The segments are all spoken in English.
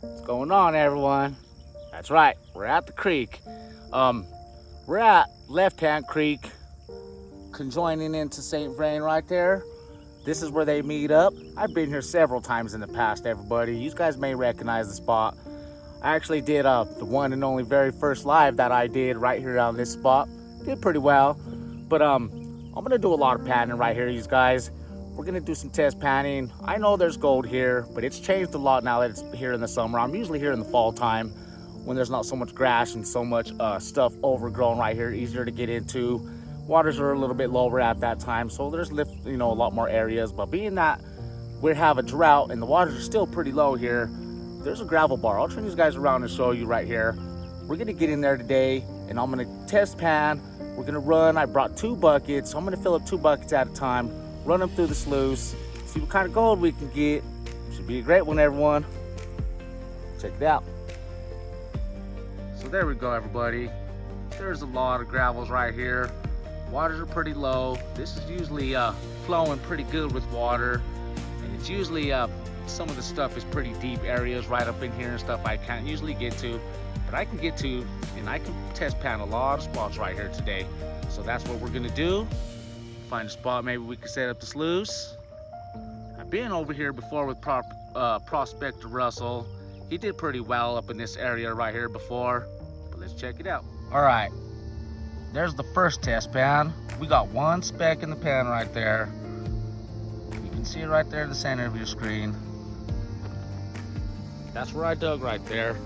What's going on, everyone? That's right, we're at the creek. We're at Left Hand Creek, conjoining into St. Vrain right there. This is where they meet up. I've been here several times in the past, everybody. You guys may recognize the spot. I actually did the one and only very first live that I did right here on this spot. Did pretty well, but I'm gonna do a lot of panning right here, you guys. We're gonna do some test panning. I know there's gold here, but it's changed a lot now that it's here in the summer. I'm usually here in the fall time when there's not so much grass and so much stuff overgrown right here, easier to get into. Waters are a little bit lower at that time, so there's a lot more areas. But being that we have a drought and the waters are still pretty low here, there's a gravel bar. I'll turn these guys around and show you right here. We're gonna get in there today and I'm gonna test pan. We're gonna run. I brought 2 buckets, so I'm gonna fill up 2 buckets at a time, run them through the sluice, see what kind of gold we can get. Should be a great one, everyone. Check it out. So there we go, everybody. There's a lot of gravels right here. Waters are pretty low. This is usually flowing pretty good with water, and it's usually some of the stuff is pretty deep areas right up in here and stuff I can't usually get to, but I can get to, and I can test pan a lot of spots right here today. So that's what we're gonna do. Find a spot, maybe we can set up the sluice. I've been over here before with Prospector Russell. He did pretty well up in this area right here before, but let's check it out. All right, there's the first test pan. We got 1 speck in the pan right there. You can see it right there in the center of your screen. That's where I dug right there.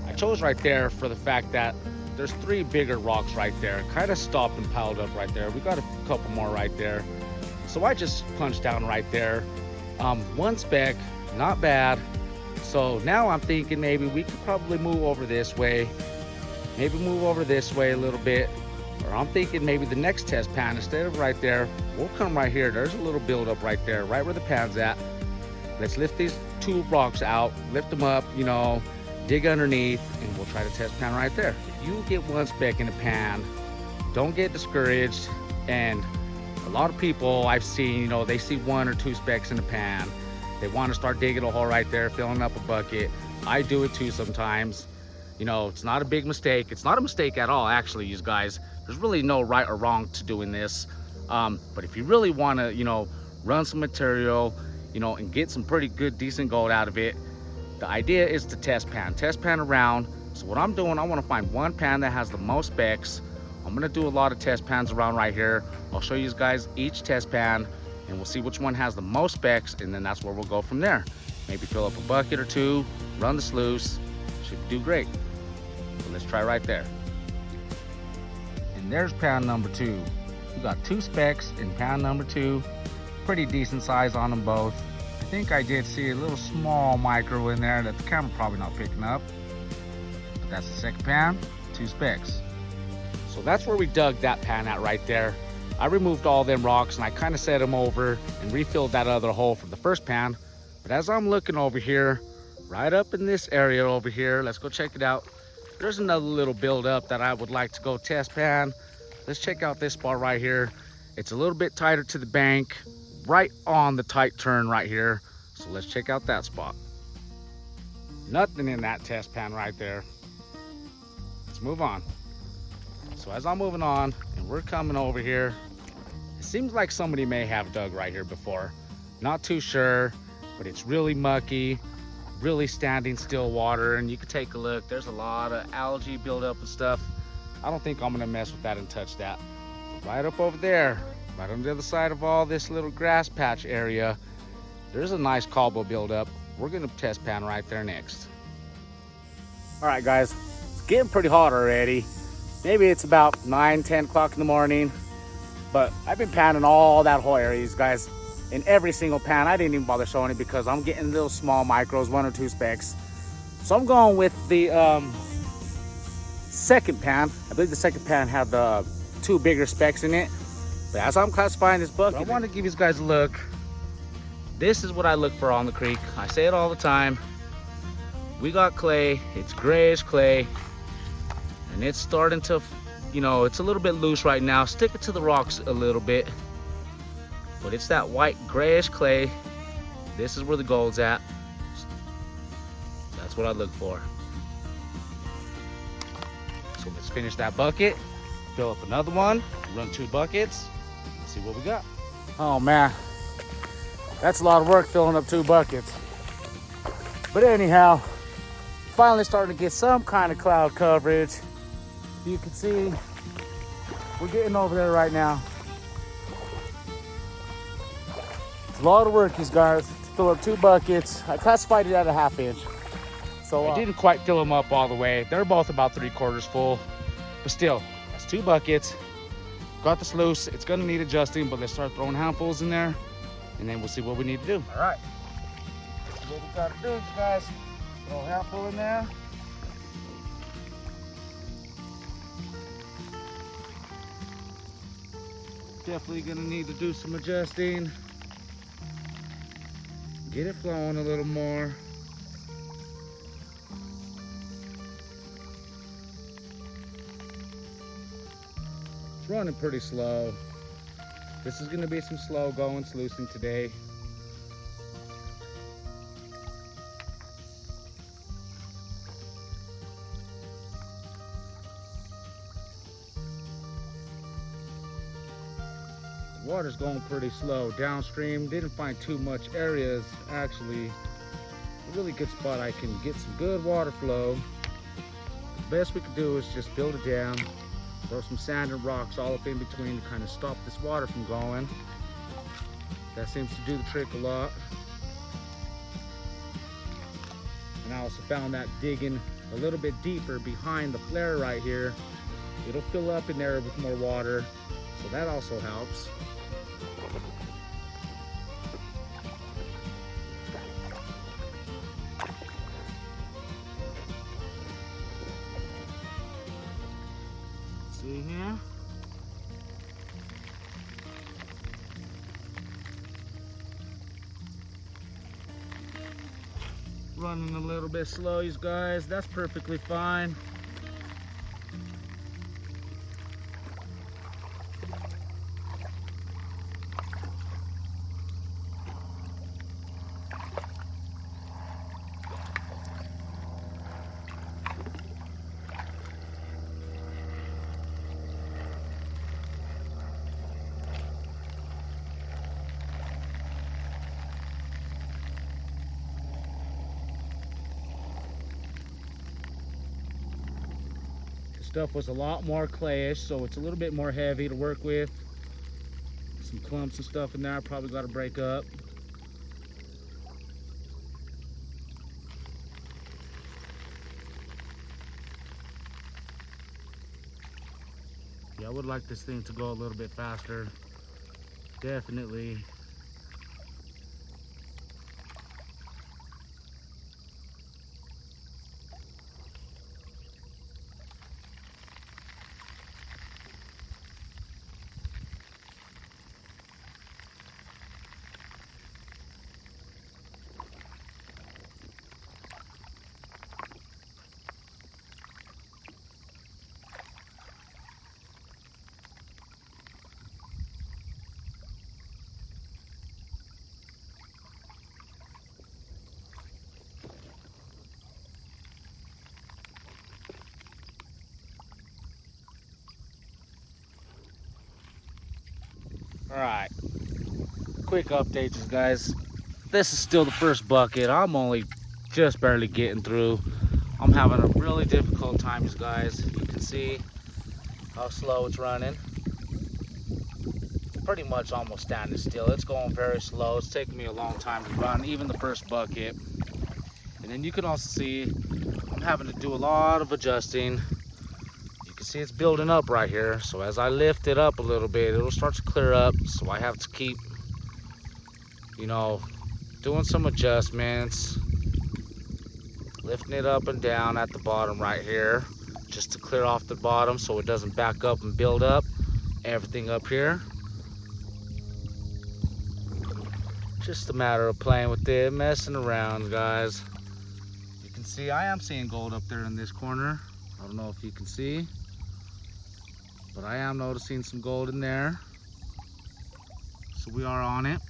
I chose right there for the fact that there's 3 bigger rocks right there, kind of stopped and piled up right there. We got a couple more right there. So I just punched down right there. 1 speck, not bad. So now I'm thinking maybe we could probably move over this way, maybe move over this way a little bit. Or I'm thinking maybe the next test pan, instead of right there, we'll come right here. There's a little buildup right there, right where the pan's at. Let's lift these 2 rocks out, lift them up, dig underneath, and we'll try to test pan right there. If you get 1 speck in a pan, don't get discouraged. And a lot of people I've seen, they see 1 or 2 specks in a pan. They want to start digging a hole right there, filling up a bucket. I do it too sometimes. It's not a big mistake. It's not a mistake at all, actually, you guys. There's really no right or wrong to doing this. But if you really want to, run some material, and get some pretty good, decent gold out of it, the idea is to test pan around. So what I'm doing, I want to find 1 pan that has the most specs. I'm going to do a lot of test pans around right here. I'll show you guys each test pan, and we'll see which one has the most specs, and then that's where we'll go from there. Maybe fill up a bucket or 2, run the sluice. Should do great. So let's try right there. And there's pan number 2. We got 2 specs in pan number 2. Pretty decent size on them both. I think I did see a little small micro in there that the camera probably not picking up. But that's the second pan, 2 specs. So that's where we dug that pan at right there. I removed all them rocks and I kind of set them over and refilled that other hole from the first pan. But as I'm looking over here, right up in this area over here, let's go check it out. There's another little buildup that I would like to go test pan. Let's check out this spot right here. It's a little bit tighter to the bank, right on the tight turn right here. So let's check out that spot. Nothing in that test pan right there. Let's move on. So as I'm moving on and we're coming over here, it seems like somebody may have dug right here before. Not too sure, but it's really mucky, really standing still water, and you can take a look. There's a lot of algae buildup and stuff. I don't think I'm gonna mess with that and touch that. Right up over there, right on the other side of all this little grass patch area, there's a nice cobble buildup. We're gonna test pan right there next. All right, guys, it's getting pretty hot already. Maybe it's about 9, 10 o'clock in the morning, but I've been panning all that whole area, guys. In every single pan, I didn't even bother showing it because I'm getting little small micros, 1 or 2 specks. So I'm going with the second pan. I believe the second pan had the 2 bigger specks in it. But as I'm classifying this bucket, I want to give you guys a look. This is what I look for on the creek. I say it all the time. We got clay, it's grayish clay, and it's starting to, it's a little bit loose right now. Stick it to the rocks a little bit. But it's that white grayish clay. This is where the gold's at. That's what I look for. So let's finish that bucket, fill up another one, run 2 buckets, see what we got. Oh man, that's a lot of work filling up 2 buckets. But anyhow, finally starting to get some kind of cloud coverage. You can see we're getting over there right now. It's a lot of work, these guys, to fill up 2 buckets. I classified it at a 1/2 inch. So I didn't quite fill them up all the way. They're both about 3/4 full, but still, that's 2 buckets. Got the sluice. It's gonna need adjusting, but let's start throwing handfuls in there, and then we'll see what we need to do. All right, this is what we gotta do, guys. Throw a handful in there. Definitely gonna need to do some adjusting. Get it flowing a little more. It's running pretty slow. This is gonna be some slow going sluicing today. Water's going pretty slow downstream. Didn't find too much areas. Actually, a really good spot I can get some good water flow. The best we could do is just build a dam, throw some sand and rocks all up in between to kind of stop this water from going. That seems to do the trick a lot. And I also found that digging a little bit deeper behind the flare right here, it'll fill up in there with more water, so that also helps. See here? Running a little bit slow, you guys. That's perfectly fine. Stuff was a lot more clayish, so it's a little bit more heavy to work with. Some clumps and stuff in there I probably got to break up. Yeah, I would like this thing to go a little bit faster. Definitely. All right, quick updates, guys. This is still the first bucket. I'm only just barely getting through. I'm having a really difficult time, guys. You can see how slow it's running. Pretty much almost standing still. It's going very slow. It's taking me a long time to run, even the first bucket. And then you can also see I'm having to do a lot of adjusting. See, it's building up right here, so as I lift it up a little bit, it'll start to clear up. So I have to keep, you know, doing some adjustments, lifting it up and down at the bottom right here, just to clear off the bottom so it doesn't back up and build up everything up here. Just a matter of playing with it, messing around, guys. You can see I am seeing gold up there in this corner. I don't know if you can see, but I am noticing some gold in there. So we are on it.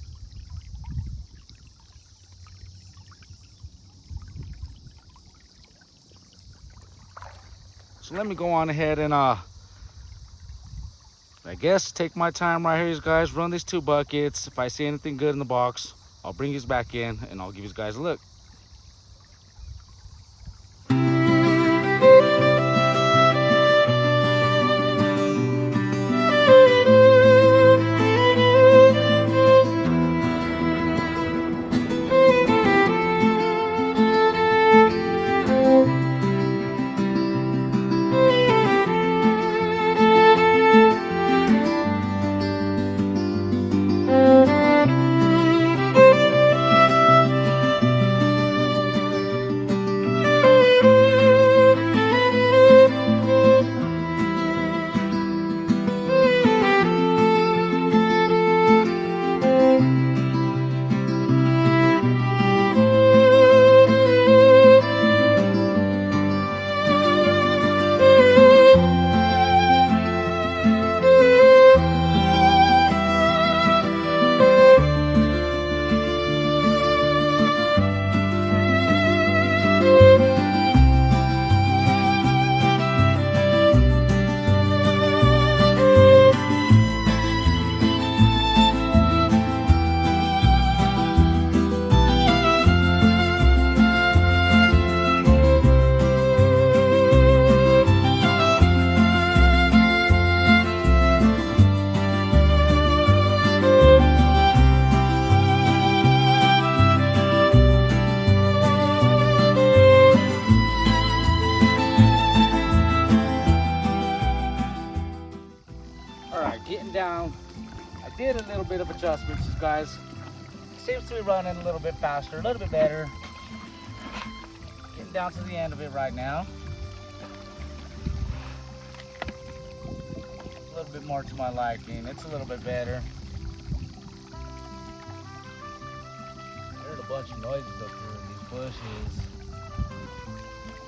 So let me go on ahead and I guess take my time right here, guys. Run these 2 buckets. If I see anything good in the box, I'll bring you back in and I'll give you guys a look. Getting down, I did a little bit of adjustments, guys. Seems to be running a little bit faster, a little bit better. Getting down to the end of it right now. A little bit more to my liking. It's a little bit better. I heard a bunch of noises up here in these bushes.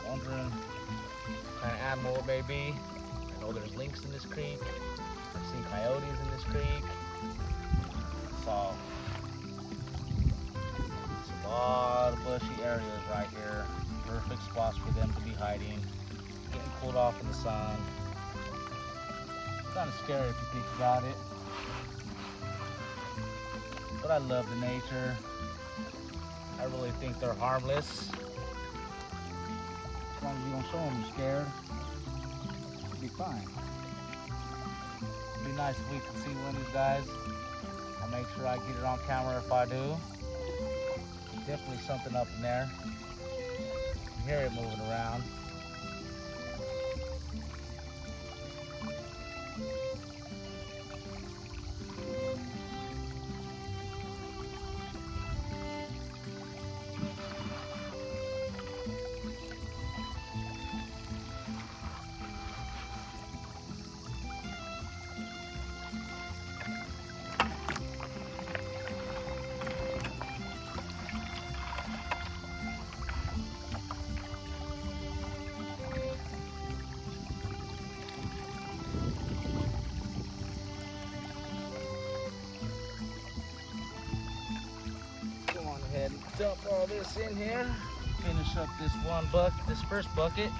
Wondering what kind of animal it may be. I know there's lynx in this creek. I've seen coyotes in this creek. So, it's a lot of bushy areas right here. Perfect spots for them to be hiding. Getting cooled off in the sun. It's kind of scary if you think about it. But I love the nature. I really think they're harmless. As long as you don't show them you're scared, you'll be fine. It'd be nice if we could see one of these guys. I'll make sure I get it on camera if I do. Definitely something up in there. You hear it moving around. And dump all this in here. Finish up this one bucket, this first bucket.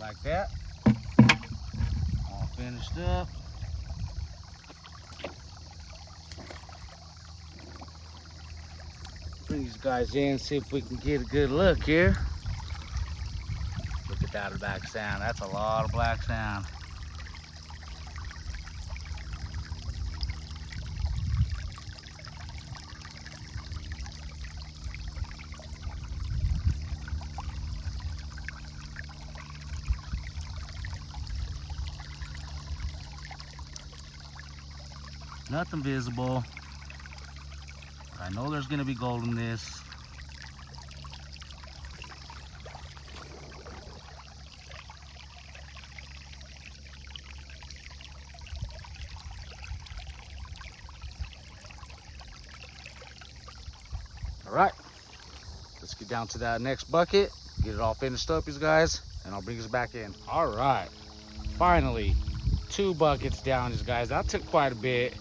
Like that. All finished up. Bring these guys in, see if we can get a good look here. Look at that black sand. That's a lot of black sand. Nothing visible. I know there's gonna be gold in this. All right, let's get down to that next bucket, get it all finished up, you guys, and I'll bring us back in. All right, finally, 2 buckets down, you guys. That took quite a bit.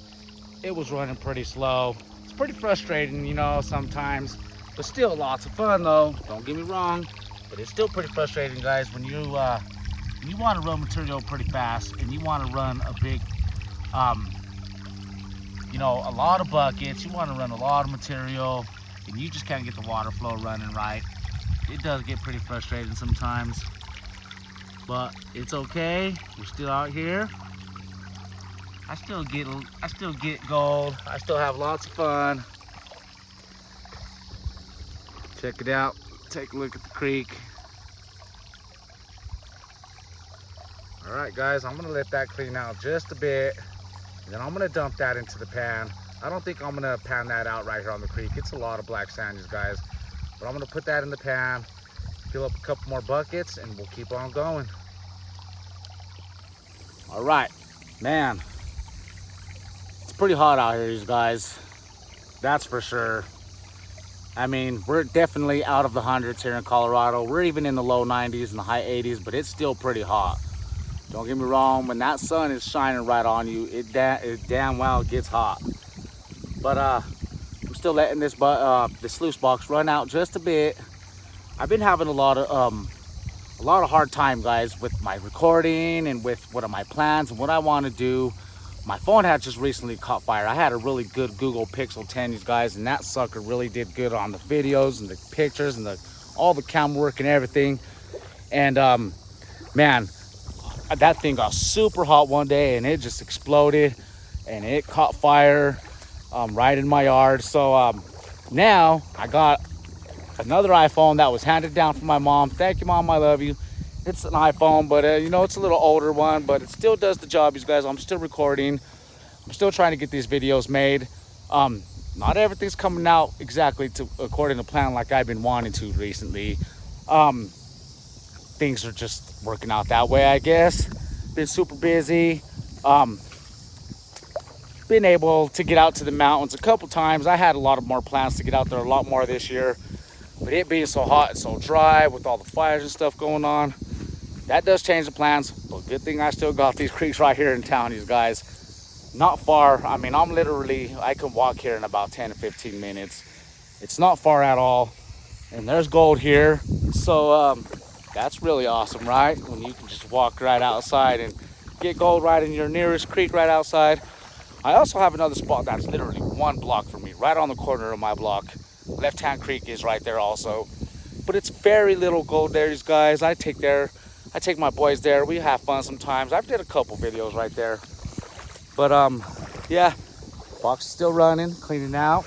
It was running pretty slow. It's pretty frustrating, you know, sometimes, but still lots of fun though. Don't get me wrong, but it's still pretty frustrating, guys, when you want to run material pretty fast and you want to run a big, you know, a lot of buckets. You want to run a lot of material, and you just can't get the water flow running right. It does get pretty frustrating sometimes, but it's okay. We're still out here. I still get gold. I still have lots of fun. Check it out. Take a look at the creek. All right, guys, I'm gonna let that clean out just a bit, and then I'm gonna dump that into the pan. I don't think I'm gonna pan that out right here on the creek. It's a lot of black sand, guys, but I'm gonna put that in the pan, fill up a couple more buckets, and we'll keep on going. All right, man. Pretty hot out here, you guys, that's for sure. I mean, we're definitely out of the hundreds here in Colorado. We're even in the low 90s and the high 80s, but it's still pretty hot. Don't get me wrong, when that sun is shining right on you, it damn well gets hot. But I'm still letting this the sluice box run out just a bit. I've been having a lot of hard time, guys, with my recording and with what are my plans and what I want to do. My phone had just recently caught fire. I had a really good Google Pixel 10, you guys, and that sucker really did good on the videos and the pictures and all the camera work and everything. And man, that thing got super hot one day and it just exploded and it caught fire right in my yard. So now I got another iPhone that was handed down from my mom. Thank you, Mom, I love you. It's an iPhone, but you know, it's a little older one, but it still does the job, you guys. I'm still recording. I'm still trying to get these videos made. Not everything's coming out exactly according to plan like I've been wanting to recently. Things are just working out that way, I guess. Been super busy. Been able to get out to the mountains a couple times. I had a lot of more plans to get out there a lot more this year, but it being so hot and so dry with all the fires and stuff going on, that does change the plans. But good thing I still got these creeks right here in town, you guys. Not far. I mean, I can walk here in about 10 to 15 minutes. It's not far at all. And there's gold here. So that's really awesome, right? When you can just walk right outside and get gold right in your nearest creek right outside. I also have another spot that's literally 1 block from me, right on the corner of my block. Left Hand Creek is right there also. But it's very little gold there, you guys. I take my boys there. We have fun sometimes. I've did a couple videos right there. But yeah, box is still running, cleaning out.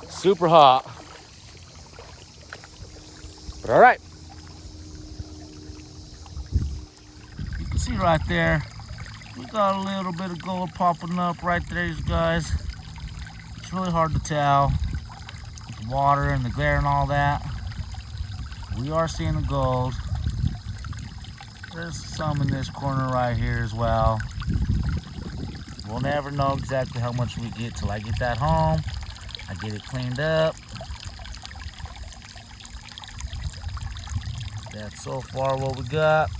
Super hot. But all right. You can see right there, we got a little bit of gold popping up right there, you guys. It's really hard to tell with the water and the glare and all that. We are seeing the gold. There's some in this corner right here as well. We'll never know exactly how much we get till I get that home. I get it cleaned up. That's so far what we got.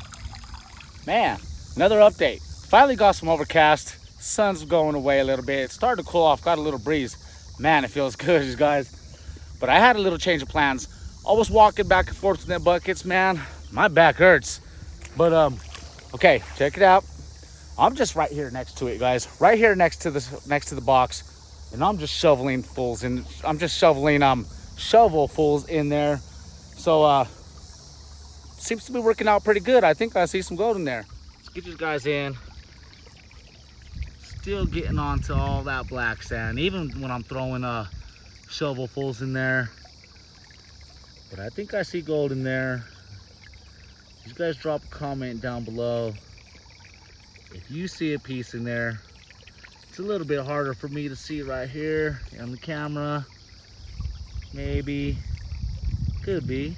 Man, another update. Finally got some overcast. Sun's going away a little bit. It's starting to cool off, got a little breeze. Man, it feels good, you guys. But I had a little change of plans. I was walking back and forth with them buckets, man. My back hurts. But okay, check it out. I'm just right here next to it, guys. Right here next to the box, and I'm just shoveling fulls in. I'm just shoveling shovelfuls in there. So seems to be working out pretty good. I think I see some gold in there. Let's get you guys in. Still getting onto all that black sand, even when I'm throwing shovelfuls in there. But I think I see gold in there. You guys drop a comment down below if you see a piece in there. It's a little bit harder for me to see right here on the camera. Maybe, could be.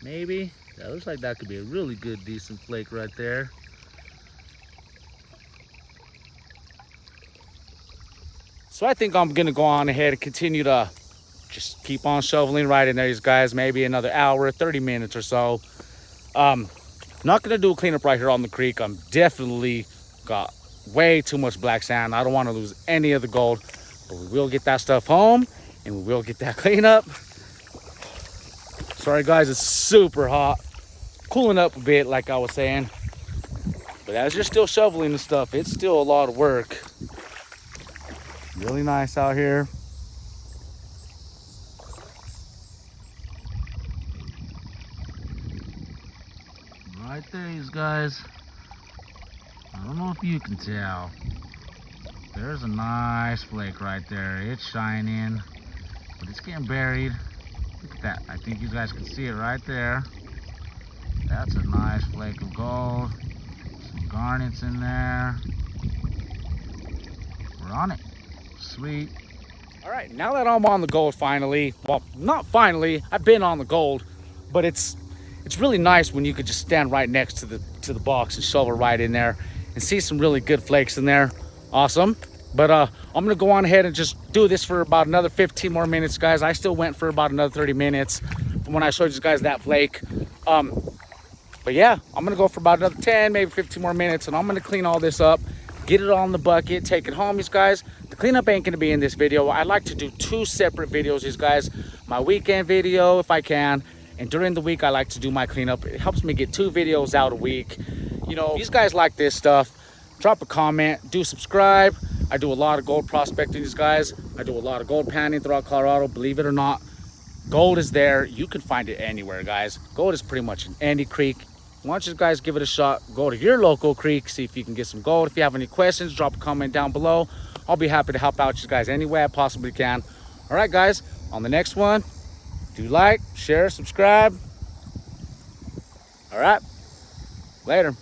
Maybe. That looks like that could be a really good, decent flake right there. So I think I'm gonna go on ahead and continue to just keep on shoveling right in there, these guys. Maybe another hour, 30 minutes or so. Not gonna do a cleanup right here on the creek. I'm definitely got way too much black sand. I don't want to lose any of the gold, but we will get that stuff home and we will get that cleanup. Sorry guys, it's super hot. Cooling up a bit, like I was saying. But as you're still shoveling and stuff, it's still a lot of work. Really nice out here. Right there, you guys. I don't know if you can tell. There's a nice flake right there. It's shining, but it's getting buried. Look at that. I think you guys can see it right there. That's a nice flake of gold. Some garnets in there. We're on it. Sweet. All right, now that I'm on the gold finally, well, not finally, I've been on the gold, but it's really nice when you could just stand right next to the box and shovel right in there and see some really good flakes in there. Awesome. But I'm gonna go on ahead and just do this for about another 15 more minutes, guys. I still went for about another 30 minutes from when I showed you guys that flake. But yeah, I'm gonna go for about another 10, maybe 15 more minutes, and I'm gonna clean all this up, get it all in the bucket, take it home, you guys. The cleanup ain't gonna be in this video. I like to do 2 separate videos, you guys. My weekend video, if I can, and during the week I like to do my cleanup. It helps me get 2 videos out a week. You know, if you guys like this stuff, drop a comment, do subscribe. I do a lot of gold prospecting, these guys. I do a lot of gold panning throughout Colorado. Believe it or not, gold is there. You can find it anywhere, guys. Gold is pretty much in any creek. Why don't you guys give it a shot? Go to your local creek, see if you can get some gold. If you have any questions, drop a comment down below. I'll be happy to help out you guys any way I possibly can. All right, guys, on the next one, do like, share, subscribe. All right, later.